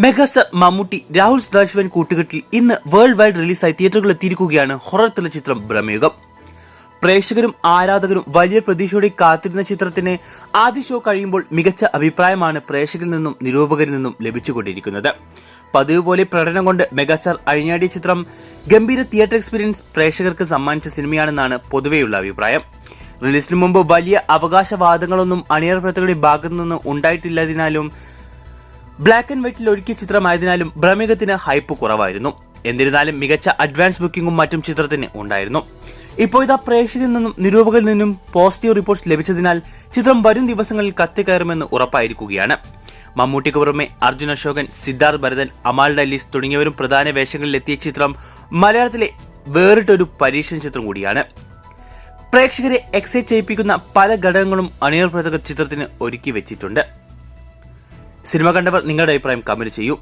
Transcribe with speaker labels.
Speaker 1: Megastar Mammootty Rahul Sadasivan കൂട്ടുകെട്ടിൽ ഇന്ന് world wide റിലീസായി തിയേറ്ററുകളിൽ എത്തിയിരിക്കുകയാണ് ഹൊറർ ത്രില്ലർ ചിത്രം ബ്രഹ്മയുഗം. പ്രേക്ഷകരും ആരാധകരും വലിയ പ്രതീക്ഷയോടെ കാത്തിരുന്ന ചിത്രത്തിന് ആദ്യ ഷോ കഴിയുമ്പോൾ മികച്ച അഭിപ്രായമാണ് പ്രേക്ഷകരിൽ നിന്നും നിരൂപകരിൽ നിന്നും ലഭിച്ചുകൊണ്ടിരിക്കുന്നത്. പതിവ് പോലെ പ്രകടനം കൊണ്ട് മെഗാസ്റ്റാർ അഴിഞ്ഞാടിയ ചിത്രം ഗംഭീര തിയേറ്റർ എക്സ്പീരിയൻസ് പ്രേക്ഷകർക്ക് സമ്മാനിച്ച സിനിമയാണെന്നാണ് പൊതുവെയുള്ള അഭിപ്രായം. റിലീസിന് മുമ്പ് വലിയ അവകാശവാദങ്ങളൊന്നും അണിയറ പ്രവർത്തകരുടെ ഭാഗത്തു നിന്ന് ഉണ്ടായിട്ടില്ലതിനാലും ബ്ലാക്ക് ആൻഡ് വൈറ്റിൽ ഒരുക്കിയ ചിത്രമായതിനാലും ബ്രഹ്മയുഗത്തിന് ഹൈപ്പ് കുറവായിരുന്നു. എന്നിരുന്നാലും മികച്ച അഡ്വാൻസ് ബുക്കിംഗും മറ്റും ചിത്രത്തിന് ഉണ്ടായിരുന്നു. ഇപ്പോൾ ഇതാ പ്രേക്ഷകരിൽ നിന്നും നിരൂപകരിൽ നിന്നും പോസിറ്റീവ് റിപ്പോർട്ട്സ് ലഭിച്ചതിനാൽ ചിത്രം വരും ദിവസങ്ങളിൽ കത്തിക്കയറുമെന്ന് ഉറപ്പായിരിക്കുകയാണ്. മമ്മൂട്ടിക്ക് പുറമെ അർജുൻ അശോകൻ, സിദ്ധാർത്ഥ് ഭരതൻ, അമാൽ ഡല്ലീസ് തുടങ്ങിയവരും പ്രധാന വേഷങ്ങളിലെത്തിയ ചിത്രം മലയാളത്തിലെ വേറിട്ടൊരു പരീക്ഷണ ചിത്രം കൂടിയാണ്. പ്രേക്ഷകരെ എക്സൈറ്റ് ചെയ്യിപ്പിക്കുന്ന പല ഘടകങ്ങളും അണിയർ പ്രവർത്തകർ ചിത്രത്തിന് ഒരുക്കി വെച്ചിട്ടുണ്ട്. സിനിമ കണ്ടവർ നിങ്ങളുടെ അഭിപ്രായം കമന്റ് ചെയ്യൂ.